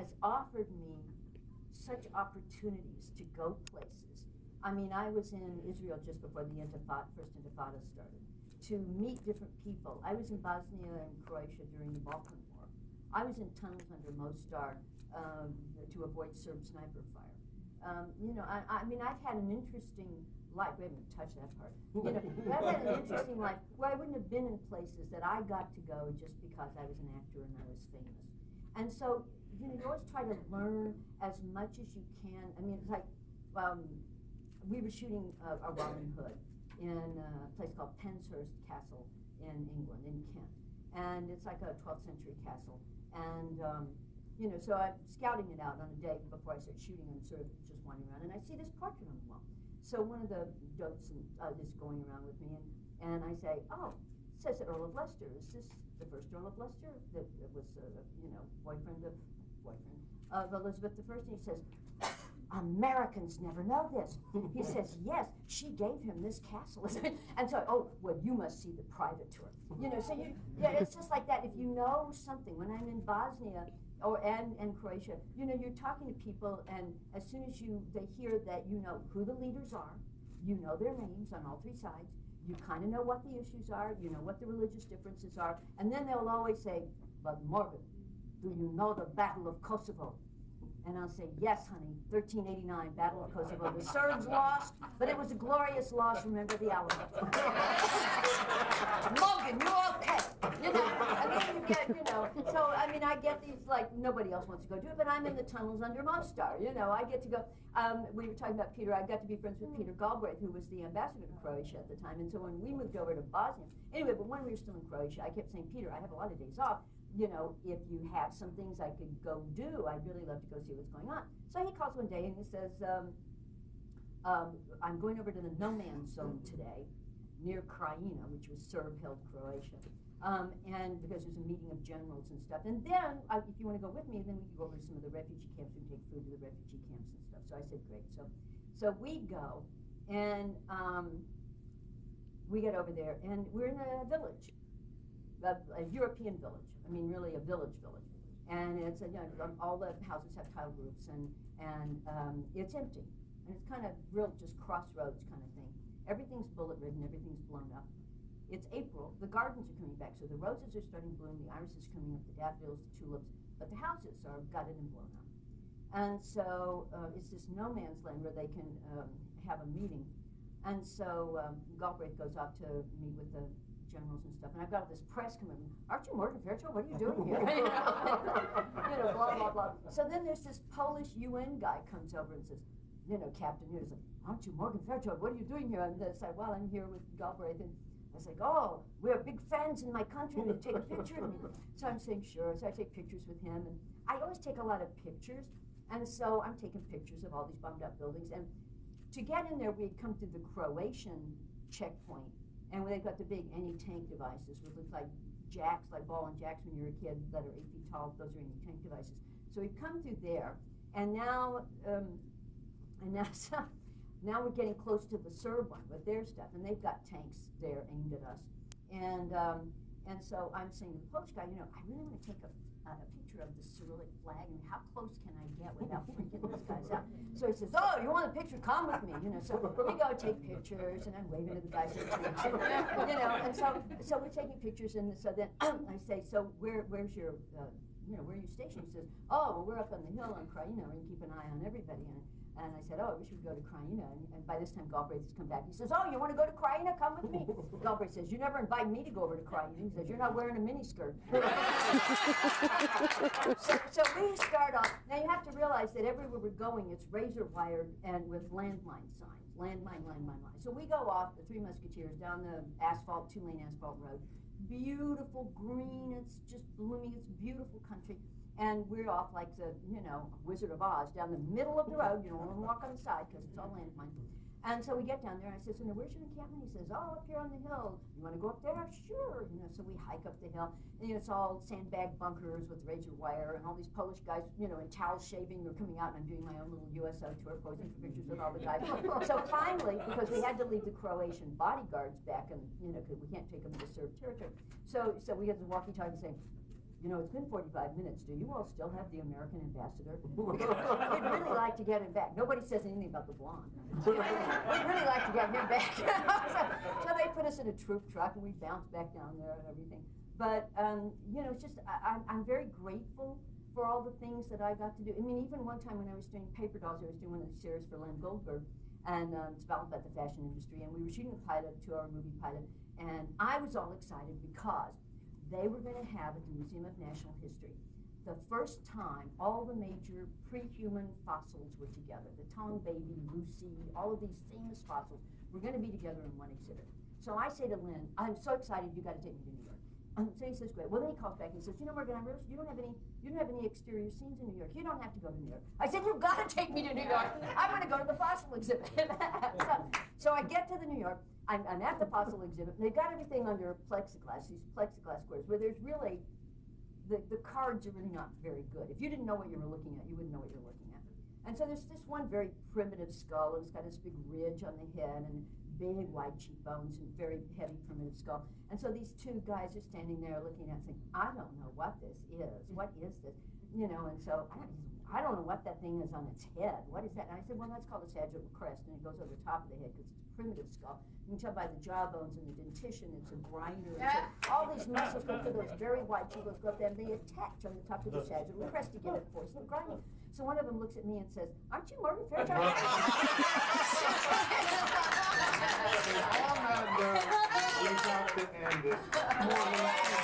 has offered me such opportunities to go places. I mean, I was in Israel just before the first Intifada started, to meet different people. I was in Bosnia and Croatia during the Balkan War. I was in tunnels under Mostar to avoid Serb sniper fire. You know, I mean, I've had an interesting life. We haven't touched that part. You know, but I've had an interesting life where I wouldn't have been in places that I got to go just because I was an actor and I was famous. And so, you know, you always try to learn as much as you can. I mean, it's like we were shooting a Robin Hood in a place called Penshurst Castle in England, in Kent. And it's like a 12th century castle. And you know, so I'm scouting it out on a day before I start shooting and sort of just wandering around, and I see this portrait on the wall. So one of the dotes is going around with me, and I say, oh, it says Earl of Leicester. Is this the first Earl of Leicester that was, you know, boyfriend of Elizabeth I? And he says, Americans never know this. He says, yes, she gave him this castle. And so, oh, well, you must see the private tour. You know, so yeah, it's just like that. If you know something, when I'm in Bosnia, and Croatia, you know, you're talking to people, and as soon as they hear that you know who the leaders are, you know their names on all three sides, you kind of know what the issues are, you know what the religious differences are, and then they'll always say, but Morgan, do you know the Battle of Kosovo? And I'll say, yes, honey, 1389, Battle of Kosovo. The Serbs lost, but it was a glorious loss. Remember the Alamo. Morgan, you're okay. You know, and then you get, you know, so, I mean, I get these, like, nobody else wants to go do it, but I'm in the tunnels under Mostar, you know, I get to go. We were talking about Peter. I got to be friends with Peter Galbraith, who was the ambassador to Croatia at the time, and so when we moved over to Bosnia, anyway, but when we were still in Croatia, I kept saying, Peter, I have a lot of days off. You know, if you have some things I could go do, I'd really love to go see what's going on. So he calls one day and he says, I'm going over to the no man's zone today, near Krajina, which was Serb-held Croatia. And because there's a meeting of generals and stuff. And then, if you want to go with me, then we can go over to some of the refugee camps and take food to the refugee camps and stuff. So I said, great. So we go, and we get over there, and we're in a village. A European village. I mean, really a village. And it's, you know, all the houses have tile roofs, and it's empty. And it's kind of real just crossroads kind of thing. Everything's bullet-ridden, everything's blown up. It's April, the gardens are coming back, so the roses are starting to bloom, the iris is coming up, the daffodils, the tulips, but the houses are gutted and blown up. And so it's this no man's land where they can have a meeting. And so Galbraith goes off to meet with the generals and stuff, and I've got this press coming in. Aren't you Morgan Fairchild? What are you doing here? You know, blah, blah, blah. So then there's this Polish UN guy comes over and says, you know, Captain here's like, aren't you Morgan Fairchild? What are you doing here? And I said, well, I'm here with Galbraith. And I was like, oh, we're big fans in my country. They take a picture of me. So I'm saying, sure. So I take pictures with him. And I always take a lot of pictures. And so I'm taking pictures of all these bombed up buildings. And to get in there, we'd come through the Croatian checkpoint. And they've got the big anti-tank devices, which look like jacks, like ball and jacks when you're a kid that are 8 feet tall. Those are anti-tank devices. So we've come through there, and now now we're getting close to the Serb one with their stuff, and they've got tanks there aimed at us. And so I'm saying to the Polish guy, you know, I really want to take a picture of the Cyrillic flag, and how close can I get without freaking these guys out? So he says, oh, you want a picture? Come with me, you know. So we go take pictures, and I'm waving to the guys, you know. And so we're taking pictures, and so then I say, so where's your, you know, where are you stationed? He says, oh, well, we're up on the hill on Krajina, and keep an eye on everybody. And I said, oh, I wish we'd go to Krajina. And by this time, Galbraith has come back. He says, oh, you want to go to Krajina? Come with me. Galbraith says, you never invite me to go over to Krajina. He says, you're not wearing a miniskirt. so we start off. Now, you have to realize that everywhere we're going, it's razor wired and with landmine signs. Landmine. So we go off, the Three Musketeers, down the asphalt, 2-lane asphalt road. Beautiful green. It's just blooming. It's beautiful country. And we're off like the, you know, Wizard of Oz, down the middle of the road. You don't want to walk on the side because it's all landmine. And so we get down there, and I said, so now where's your encampment? He says, oh, up here on the hill. You want to go up there? Sure. You know, so we hike up the hill. And you know, it's all sandbag bunkers with razor wire, and all these Polish guys, you know, in towel shaving are coming out, and I'm doing my own little USO tour, posing for pictures with all the guys. So finally, because we had to leave the Croatian bodyguards back, and, you know, 'cause we can't take them to Serb territory. So we had the walkie-talkie saying, you know, it's been 45 minutes. Do you all still have the American ambassador? We'd really like to get him back. Nobody says anything about the blonde. We'd really like to get him back. So they put us in a troop truck and we bounced back down there and everything. But, you know, it's just, I'm very grateful for all the things that I got to do. I mean, even one time when I was doing Paper Dolls, I was doing one of the series for Len Goldberg, and it's about the fashion industry, and we were shooting a pilot, 2-hour movie pilot, and I was all excited because they were going to have at the Museum of National History the first time all the major pre-human fossils were together. The Tongue baby, Lucy, all of these famous fossils were going to be together in one exhibit. So I say to Len, I'm so excited, you got to take me to New York. So he says, great. Well, then he calls back and he says, you know, Morgan, I realized you don't have any exterior scenes in New York. You don't have to go to New York. I said, you've got to take me to New York. I'm going to go to the fossil exhibit. so I get to the New York. I'm at the fossil exhibit. They've got everything under plexiglass, these plexiglass squares, where there's really, the cards are really not very good. If you didn't know what you were looking at, you wouldn't know what you're looking at. And so there's this one very primitive skull, and it's got this big ridge on the head, and big wide cheekbones, and very heavy primitive skull. And so these two guys are standing there looking at it saying, I don't know what this is. What is this? You know, and so I don't know what that thing is on its head. What is that? And I said, well, that's called a sagittal crest, and it goes over the top of the head because it's a primitive skull. You can tell by the jawbones and the dentition, it's a grinder. And so all these muscles go through those very wide cheekbones, go up there, and they attach on the top of the sagittal crest to give it force and grinding. So one of them looks at me and says, aren't you Morgan Fairchild? On that note, we got to end it.